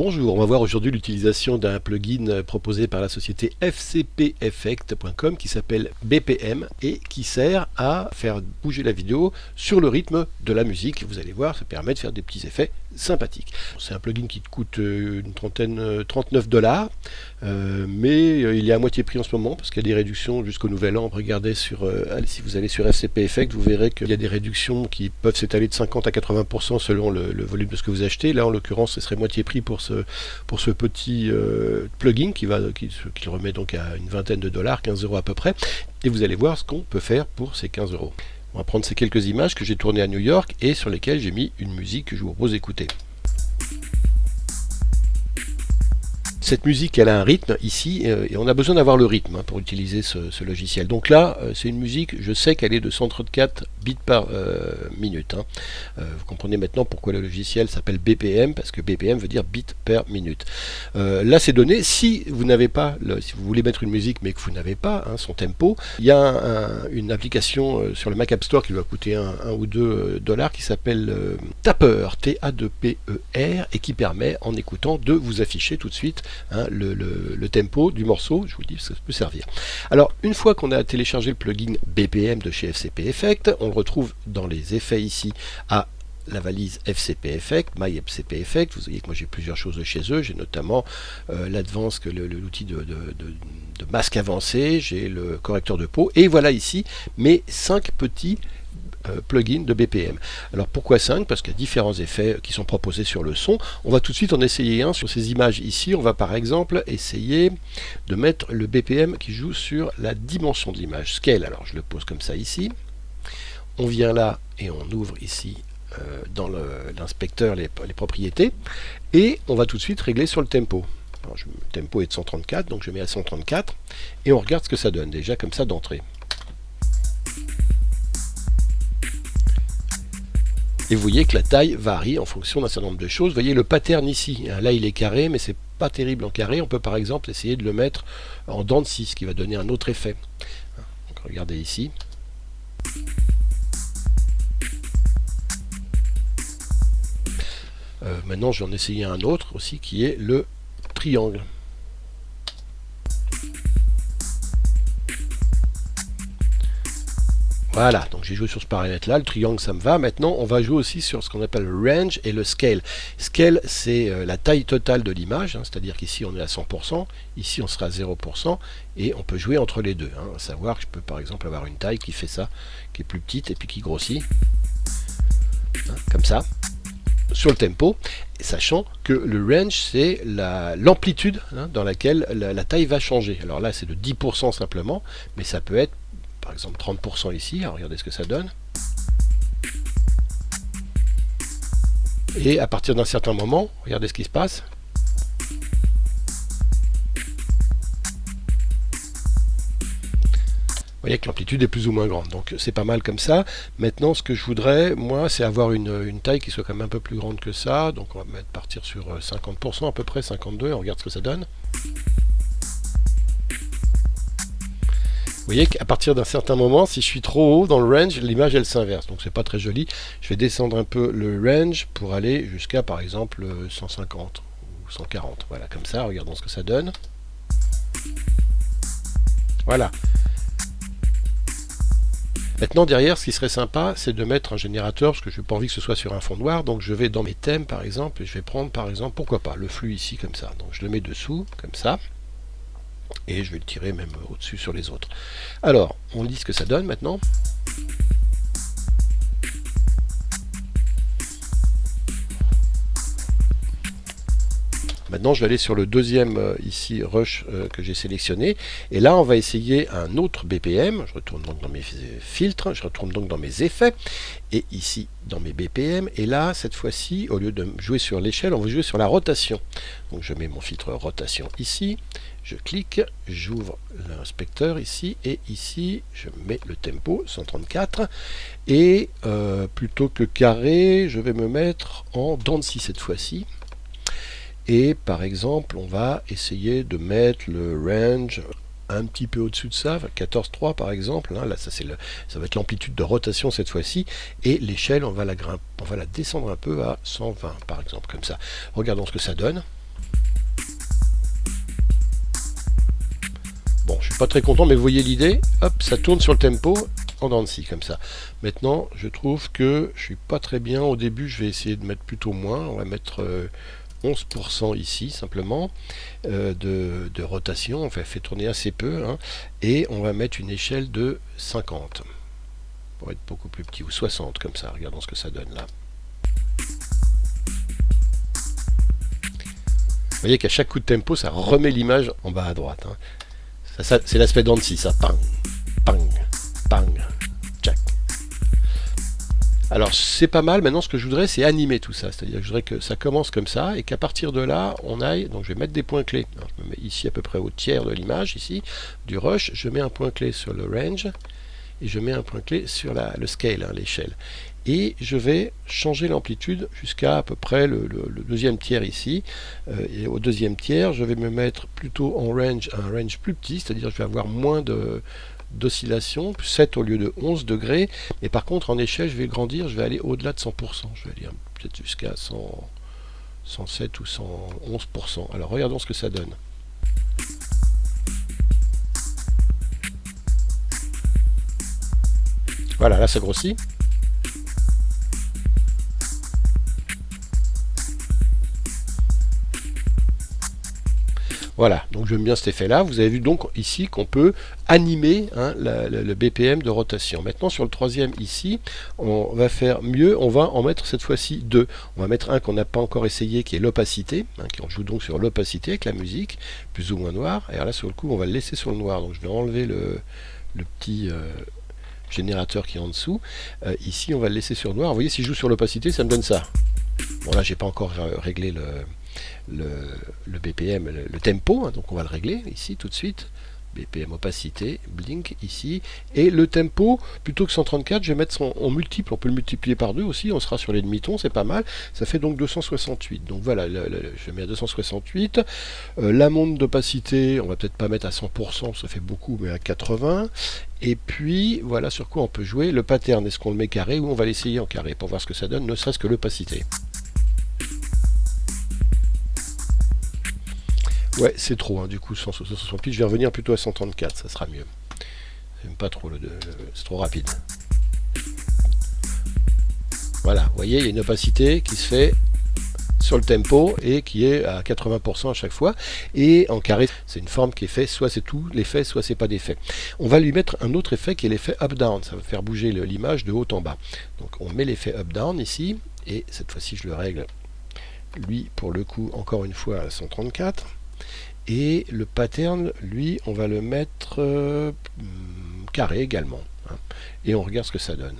Bonjour, on va voir aujourd'hui l'utilisation d'un plugin proposé par la société fcpeffect.com qui s'appelle BPM et qui sert à faire bouger la vidéo sur le rythme de la musique. Vous allez voir, ça permet de faire des petits effets sympathiques. C'est un plugin qui te coûte une trentaine, 39 $, mais il est à moitié prix en ce moment parce qu'il y a des réductions jusqu'au nouvel an. Regardez si vous allez sur FCP Effect, vous verrez qu'il y a des réductions qui peuvent s'étaler de 50 à 80% selon le volume de ce que vous achetez. Là, en l'occurrence, ce serait moitié prix pour ce petit plugin qui remet donc à une vingtaine de dollars, 15 € à peu près. Et vous allez voir ce qu'on peut faire pour ces 15 €. On va prendre ces quelques images que j'ai tournées à New York et sur lesquelles j'ai mis une musique que je vous propose d'écouter. Cette musique, elle a un rythme ici, et on a besoin d'avoir le rythme pour utiliser ce logiciel. Donc là, c'est une musique, je sais qu'elle est de 134 bits par minute. Vous comprenez maintenant pourquoi le logiciel s'appelle BPM, parce que BPM veut dire bit per minute. Là, c'est donné. Si vous n'avez pas, si vous voulez mettre une musique, mais que vous n'avez pas son tempo, il y a une application sur le Mac App Store qui va coûter 1 ou 2 $ qui s'appelle Tapper, T-A-2-P-E-R, et qui permet, en écoutant, de vous afficher tout de suite le tempo du morceau. Je vous le dis, ça peut servir. Alors, une fois qu'on a téléchargé le plugin BPM de chez FCP Effect, on le retrouve dans les effets ici à la valise FCP Effect, My FCP Effect. Vous voyez que moi j'ai plusieurs choses de chez eux. J'ai notamment l'Advance, l'outil de masque avancé, j'ai le correcteur de peau, et voilà ici mes 5 petits plugin de BPM. Alors pourquoi 5? Parce qu'il y a différents effets qui sont proposés sur le son. On va tout de suite en essayer un sur ces images ici. On va par exemple essayer de mettre le BPM qui joue sur la dimension de l'image, scale. Alors je le pose comme ça ici. On vient là et on ouvre ici dans l'inspecteur les propriétés, et on va tout de suite régler sur le tempo. Alors, le tempo est de 134, donc je mets à 134 et on regarde ce que ça donne déjà comme ça d'entrée. Et vous voyez que la taille varie en fonction d'un certain nombre de choses. Vous voyez le pattern ici. Là, il est carré, mais c'est pas terrible en carré. On peut par exemple essayer de le mettre en dents de scie, ce qui va donner un autre effet. Donc, regardez ici. Maintenant, je vais en essayer un autre aussi qui est le triangle. Voilà, donc j'ai joué sur ce paramètre-là, le triangle ça me va. Maintenant, on va jouer aussi sur ce qu'on appelle le range et le scale. Scale, c'est la taille totale de l'image, c'est-à-dire qu'ici on est à 100%, ici on sera à 0%, et on peut jouer entre les deux. À savoir que je peux par exemple avoir une taille qui fait ça, qui est plus petite et puis qui grossit, comme ça, sur le tempo, sachant que le range c'est l'amplitude dans laquelle la taille va changer. Alors là c'est de 10% simplement, mais ça peut être par exemple 30% ici. Alors regardez ce que ça donne. Et à partir d'un certain moment, regardez ce qui se passe. Vous voyez que l'amplitude est plus ou moins grande, donc c'est pas mal comme ça. Maintenant, ce que je voudrais, moi, c'est avoir une taille qui soit quand même un peu plus grande que ça. Donc on va partir sur 50% à peu près, 52, on regarde ce que ça donne. Vous voyez qu'à partir d'un certain moment, si je suis trop haut dans le range, l'image elle s'inverse, donc c'est pas très joli. Je vais descendre un peu le range pour aller jusqu'à par exemple 150 ou 140. Voilà, comme ça, regardons ce que ça donne. Voilà. Maintenant, derrière, ce qui serait sympa, c'est de mettre un générateur, parce que je n'ai pas envie que ce soit sur un fond noir. Donc je vais dans mes thèmes par exemple, et je vais prendre par exemple, pourquoi pas, le flux ici comme ça. Donc je le mets dessous, comme ça. Et je vais le tirer même au-dessus sur les autres. Alors, on lit ce que ça donne maintenant. Maintenant, je vais aller sur le deuxième ici, Rush, que j'ai sélectionné. Et là, on va essayer un autre BPM. Je retourne donc dans mes filtres, je retourne donc dans mes effets. Et ici, dans mes BPM. Et là, cette fois-ci, au lieu de jouer sur l'échelle, on va jouer sur la rotation. Donc, je mets mon filtre rotation ici. Je clique, j'ouvre l'inspecteur ici. Et ici, je mets le tempo, 134. Et plutôt que carré, je vais me mettre en dents de scie cette fois-ci. Et par exemple, on va essayer de mettre le range un petit peu au-dessus de ça, 14,3 par exemple. Là, ça va être l'amplitude de rotation cette fois-ci. Et l'échelle, on va la descendre un peu à 120 par exemple, comme ça. Regardons ce que ça donne. Bon, je suis pas très content, mais vous voyez l'idée. Hop, ça tourne sur le tempo en dents de scie, comme ça. Maintenant, je trouve que je suis pas très bien. Au début, je vais essayer de mettre plutôt moins. On va mettre 11% ici, simplement, de rotation. On fait tourner assez peu. Hein, et on va mettre une échelle de 50. Pour être beaucoup plus petit, ou 60, comme ça. Regardons ce que ça donne là. Vous voyez qu'à chaque coup de tempo, ça remet l'image en bas à droite. Hein. Ça, c'est l'aspect dents de scie, ça. Pang, pang, pang, tchac. Alors, c'est pas mal. Maintenant, ce que je voudrais, c'est animer tout ça. C'est-à-dire que je voudrais que ça commence comme ça et qu'à partir de là, on aille. Donc, je vais mettre des points clés. Alors, je me mets ici à peu près au tiers de l'image, ici, du rush. Je mets un point clé sur le range et je mets un point clé sur le scale, hein, l'échelle. Et je vais changer l'amplitude jusqu'à à peu près le deuxième tiers ici. Et au deuxième tiers, je vais me mettre plutôt en range, un range plus petit, c'est-à-dire que je vais avoir moins d'oscillation, 7 au lieu de 11 degrés. Mais par contre, en échelle, je vais grandir, je vais aller au-delà de 100%. Je vais aller peut-être jusqu'à 107 ou 111%. Alors, regardons ce que ça donne. Voilà, là, ça grossit. Voilà, donc j'aime bien cet effet-là. Vous avez vu donc ici qu'on peut animer hein, le BPM de rotation. Maintenant sur le troisième ici, on va faire mieux, on va en mettre cette fois-ci deux. On va mettre un qu'on n'a pas encore essayé qui est l'opacité, hein, qui on joue donc sur l'opacité avec la musique, plus ou moins noir. Et alors là sur le coup on va le laisser sur le noir, donc je vais enlever le petit générateur qui est en dessous. Ici on va le laisser sur le noir. Vous voyez si je joue sur l'opacité ça me donne ça. Bon là j'ai pas encore réglé le BPM, le tempo, hein, donc on va le régler ici tout de suite. BPM opacité, blink ici, et le tempo, plutôt que 134, je vais mettre en multiple, on peut le multiplier par 2 aussi, on sera sur les demi-tons, c'est pas mal, ça fait donc 268, donc voilà, je mets à 268, la monte d'opacité, on va peut-être pas mettre à 100%, ça fait beaucoup, mais à 80, et puis voilà sur quoi on peut jouer, le pattern, est-ce qu'on le met carré ou on va l'essayer en carré, pour voir ce que ça donne, ne serait-ce que l'opacité. Ouais, c'est trop, hein, du coup, 168, je vais revenir plutôt à 134, ça sera mieux. J'aime pas trop c'est trop rapide. Voilà, vous voyez, il y a une opacité qui se fait sur le tempo et qui est à 80% à chaque fois. Et en carré, c'est une forme qui est faite, soit c'est tout l'effet, soit c'est pas d'effet. On va lui mettre un autre effet qui est l'effet up-down, ça va faire bouger l'image de haut en bas. Donc on met l'effet up-down ici, et cette fois-ci je le règle, lui, pour le coup, encore une fois à 134. Et le pattern, lui, on va le mettre carré également. Hein, et on regarde ce que ça donne.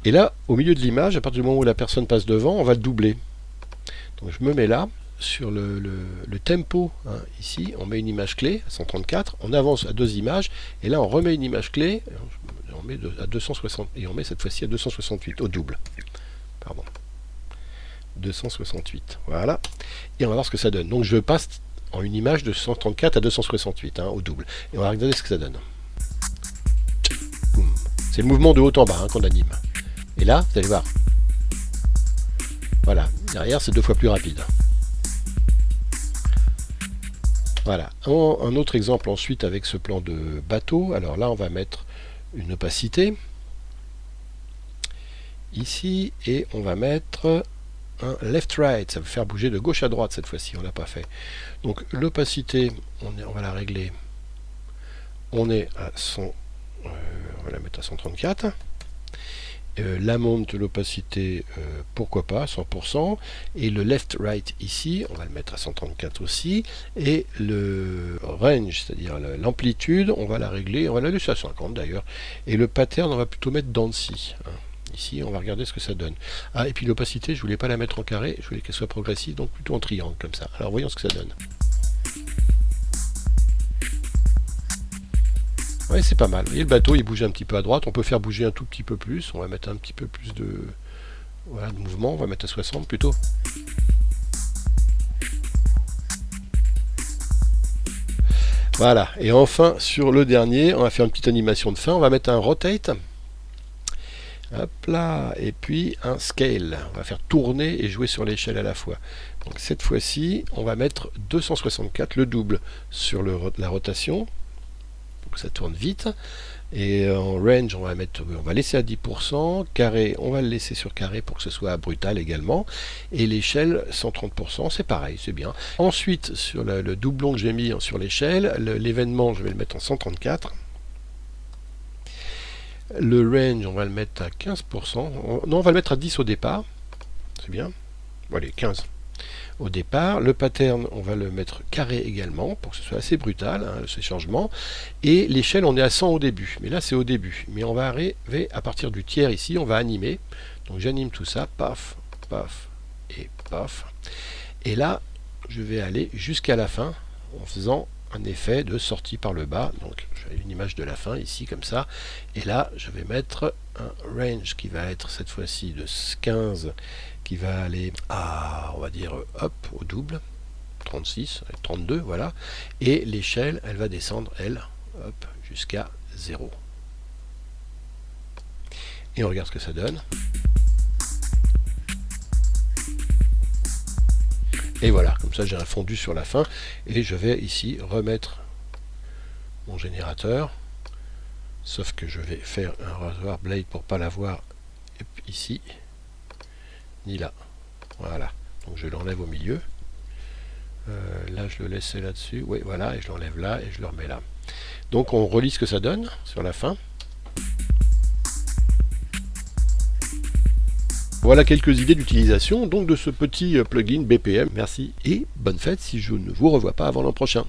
Et là, au milieu de l'image, à partir du moment où la personne passe devant, on va le doubler. Donc je me mets là, sur le tempo, hein, ici, on met une image clé à 134, on avance à deux images, et là on remet une image clé, on met à 260, et on met cette fois-ci à 268, au double. Pardon. 268, voilà, et on va voir ce que ça donne. Donc je passe en une image de 134 à 268, hein, au double, et on va regarder ce que ça donne. C'est le mouvement de haut en bas hein, qu'on anime, et là, vous allez voir, voilà, derrière c'est deux fois plus rapide. Voilà, un autre exemple ensuite avec ce plan de bateau. Alors là on va mettre une opacité ici, et on va mettre un left-right, ça va faire bouger de gauche à droite cette fois-ci, on l'a pas fait. Donc l'opacité, on va la régler, on est à 100, on va la mettre à 134. La monte de l'opacité, pourquoi pas, 100%. Et le left-right ici, on va le mettre à 134 aussi. Et le range, c'est-à-dire l'amplitude, on va la régler, on va la laisser à 50 d'ailleurs. Et le pattern, on va plutôt mettre dans ci. Hein. Ici, on va regarder ce que ça donne. Ah, et puis l'opacité, je voulais pas la mettre en carré, je voulais qu'elle soit progressive, donc plutôt en triangle, comme ça. Alors voyons ce que ça donne. Ouais, c'est pas mal. Vous voyez, le bateau, il bouge un petit peu à droite. On peut faire bouger un tout petit peu plus. On va mettre un petit peu plus de mouvement. On va mettre à 60 plutôt. Voilà. Et enfin, sur le dernier, on va faire une petite animation de fin. On va mettre un rotate. Hop là, et puis un scale. On va faire tourner et jouer sur l'échelle à la fois. Donc cette fois-ci, on va mettre 264, le double, sur la rotation, pour que ça tourne vite. Et en range, on va laisser à 10%, carré, on va le laisser sur carré pour que ce soit brutal également. Et l'échelle, 130%, c'est pareil, c'est bien. Ensuite, sur le doublon que j'ai mis sur l'échelle, l'événement, je vais le mettre en 134. Le range, on va le mettre à 15%. Non, on va le mettre à 10 au départ. C'est bien. Bon, allez, 15 au départ. Le pattern, on va le mettre carré également, pour que ce soit assez brutal, hein, ces changements. Et l'échelle, on est à 100 au début. Mais là, c'est au début. Mais on va arriver à partir du tiers ici, on va animer. Donc j'anime tout ça, paf, paf et paf. Et là, je vais aller jusqu'à la fin, en faisant un effet de sortie par le bas. Donc j'ai une image de la fin ici comme ça, et là je vais mettre un range qui va être cette fois-ci de 15, qui va aller à, on va dire, hop, au double, 36, 32, voilà, et l'échelle elle va descendre, elle, hop, jusqu'à 0. Et on regarde ce que ça donne. Et voilà, comme ça j'ai un fondu sur la fin, et je vais ici remettre mon générateur, sauf que je vais faire un rasoir blade pour pas l'avoir ici, ni là. Voilà, donc je l'enlève au milieu. Là je le laissais là-dessus, oui voilà, et je l'enlève là, et je le remets là. Donc on relit ce que ça donne sur la fin. Voilà quelques idées d'utilisation donc de ce petit plugin BPM. Merci et bonne fête si je ne vous revois pas avant l'an prochain.